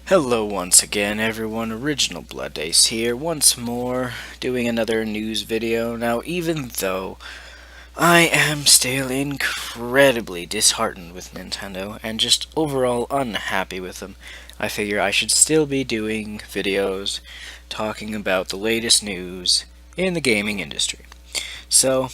Hello once again everyone, Original Blood Ace here, once more, doing another news video. Now even though I am still incredibly disheartened with Nintendo, and just overall unhappy with them, I figure I should still be doing videos talking about the latest news in the gaming industry. So,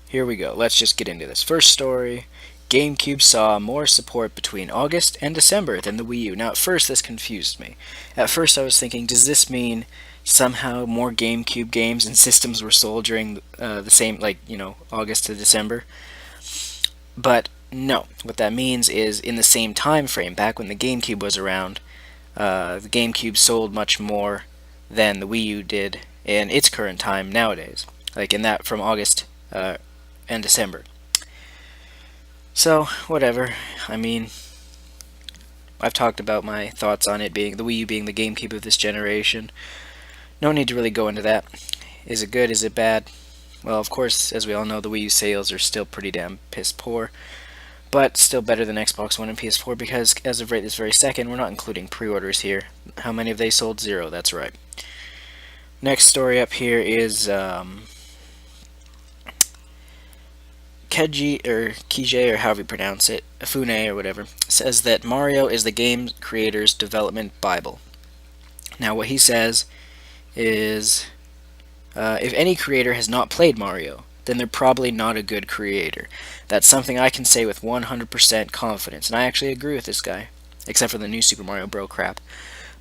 here we go, let's just get into this. First story: GameCube saw more support between August and December than the Wii U. Now, at first, this confused me. At first, I was thinking, does this mean somehow more GameCube games and systems were sold during the same, August to December? But no. What that means is, in the same time frame, back when the GameCube was around, the GameCube sold much more than the Wii U did in its current time nowadays. Like in that from August and December. So, whatever. I mean, I've talked about my thoughts on it being the Wii U being the GameCube of this generation. No need to really go into that. Is it good? Is it bad? Well, of course, as we all know, the Wii U sales are still pretty damn piss poor, but still better than Xbox One and PS4 because, as of right this very second, we're not including pre-orders here. How many have they sold? 0, that's right. Next story up here is Kije, or however you pronounce it, Fune or whatever, says that Mario is the game creator's development Bible. Now, what he says is, if any creator has not played Mario, then they're probably not a good creator. That's something I can say with 100% confidence, and I actually agree with this guy, except for the new Super Mario Bros. Crap.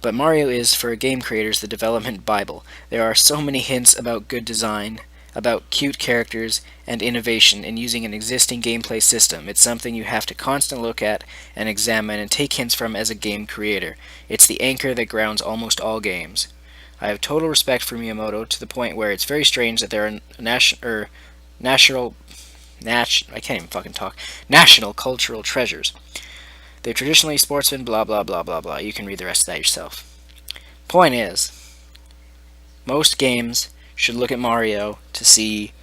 But Mario is, for game creators, the development Bible. There are so many hints about good design, about cute characters, and innovation in using an existing gameplay system. It's something you have to constantly look at and examine and take hints from as a game creator. It's the anchor that grounds almost all games. I have total respect for Miyamoto to the point where it's very strange that there are national I can't even fucking talk. National cultural treasures. They're traditionally sportsmen, blah blah blah blah blah. You can read the rest of that yourself. Point is, most games should look at Mario to see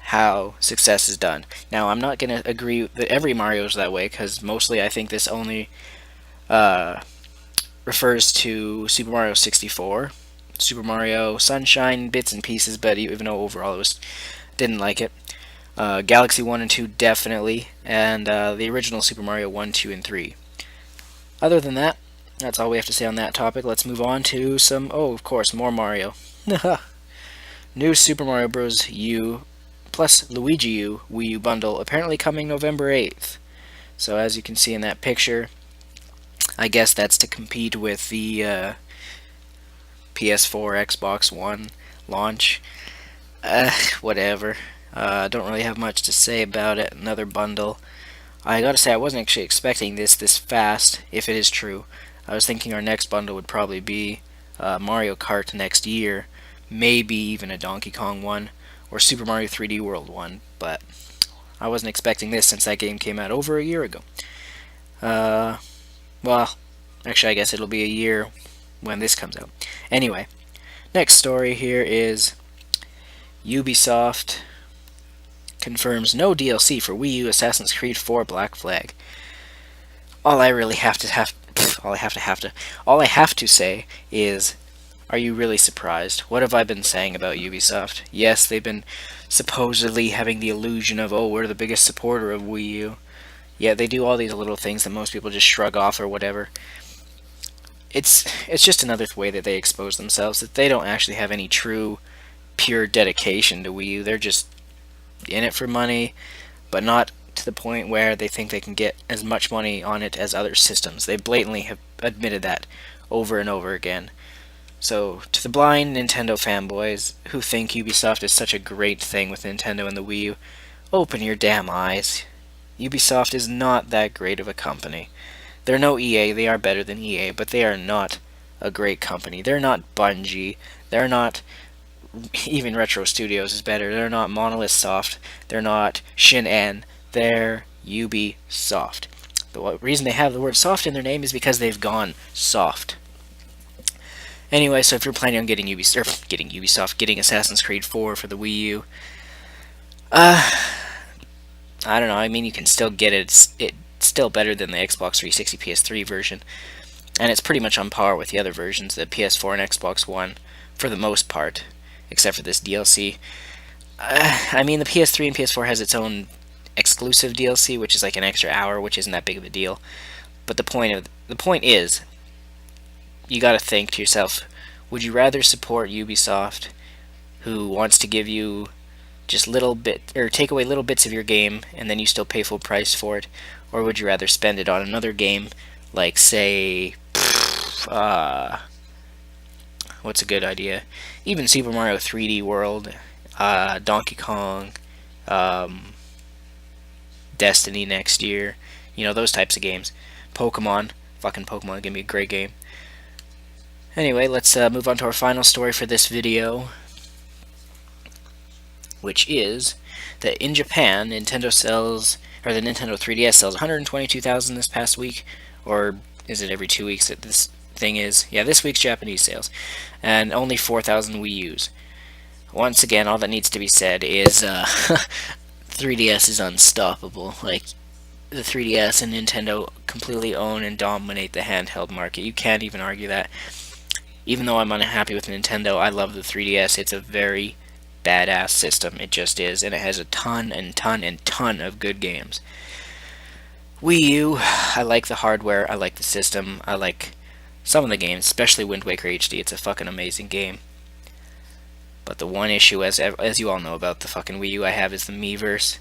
how success is done. Now, I'm not going to agree that every Mario is that way, because mostly I think this only refers to Super Mario 64, Super Mario Sunshine, bits and pieces, but even though overall didn't like it. Galaxy 1 and 2 definitely, and the original Super Mario 1, 2, and 3. Other than that, that's all we have to say on that topic. Let's move on to some, of course, more Mario. New Super Mario Bros. U plus Luigi U Wii U bundle apparently coming November 8th. So as you can see in that picture, I guess that's to compete with the PS4, Xbox One launch. Whatever. Don't really have much to say about it. Another bundle. I gotta say, I wasn't actually expecting this fast, if it is true. I was thinking our next bundle would probably be Mario Kart next year, maybe even a Donkey Kong one, or Super Mario 3D World one, but I wasn't expecting this since that game came out over a year ago. Well, actually I guess it'll be a year when this comes out. Anyway, next story here is Ubisoft confirms no DLC for Wii U Assassin's Creed 4 Black Flag. All I have to say is, are you really surprised? What have I been saying about Ubisoft? Yes, they've been supposedly having the illusion of, we're the biggest supporter of Wii U. Yeah, they do all these little things that most people just shrug off or whatever. It's just another way that they expose themselves, that they don't actually have any true, pure dedication to Wii U. They're just in it for money, but not to the point where they think they can get as much money on it as other systems. They blatantly have admitted that over and over again. So, to the blind Nintendo fanboys who think Ubisoft is such a great thing with Nintendo and the Wii U, open your damn eyes. Ubisoft is not that great of a company. They're no EA, they are better than EA, but they are not a great company. They're not Bungie, they're not even Retro Studios is better. They're not Monolith Soft. They're not Shin-En. They're Ubisoft. The reason they have the word soft in their name is because they've gone soft. Anyway, so if you're planning on getting getting Assassin's Creed 4 for the Wii U, I don't know. I mean, you can still get it. It's still better than the Xbox 360 PS3 version. and it's pretty much on par with the other versions, the PS4 and Xbox One, for the most part, except for this DLC. I mean, the PS3 and PS4 has its own exclusive DLC, which is like an extra hour, which isn't that big of a deal. But the point is, you got to think to yourself: would you rather support Ubisoft, who wants to give you just little bit or take away little bits of your game, and then you still pay full price for it, or would you rather spend it on another game, like say, what's a good idea? Even Super Mario 3D World, Donkey Kong, Destiny next year, those types of games. Pokemon, fucking Pokemon, gonna be a great game. Anyway, let's move on to our final story for this video, which is that in Japan, the Nintendo 3DS sells 122,000 this past week, or is it every 2 weeks that this thing is? Yeah, this week's Japanese sales, and only 4,000 Wii U's. Once again, all that needs to be said is 3DS is unstoppable. Like, the 3DS and Nintendo completely own and dominate the handheld market. You can't even argue that. Even though I'm unhappy with Nintendo, I love the 3DS. It's a very badass system. It just is, and it has a ton and ton and ton of good games. Wii U, I like the hardware, I like the system, I like some of the games, especially Wind Waker HD. It's a fucking amazing game. But the one issue, as you all know about the fucking Wii U I have, is the Miiverse.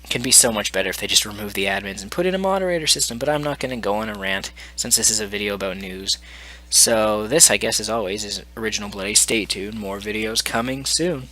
It can be so much better if they just remove the admins and put in a moderator system, but I'm not going to go on a rant, since this is a video about news. So this, I guess, as always, is Original Bloody. Stay tuned, more videos coming soon.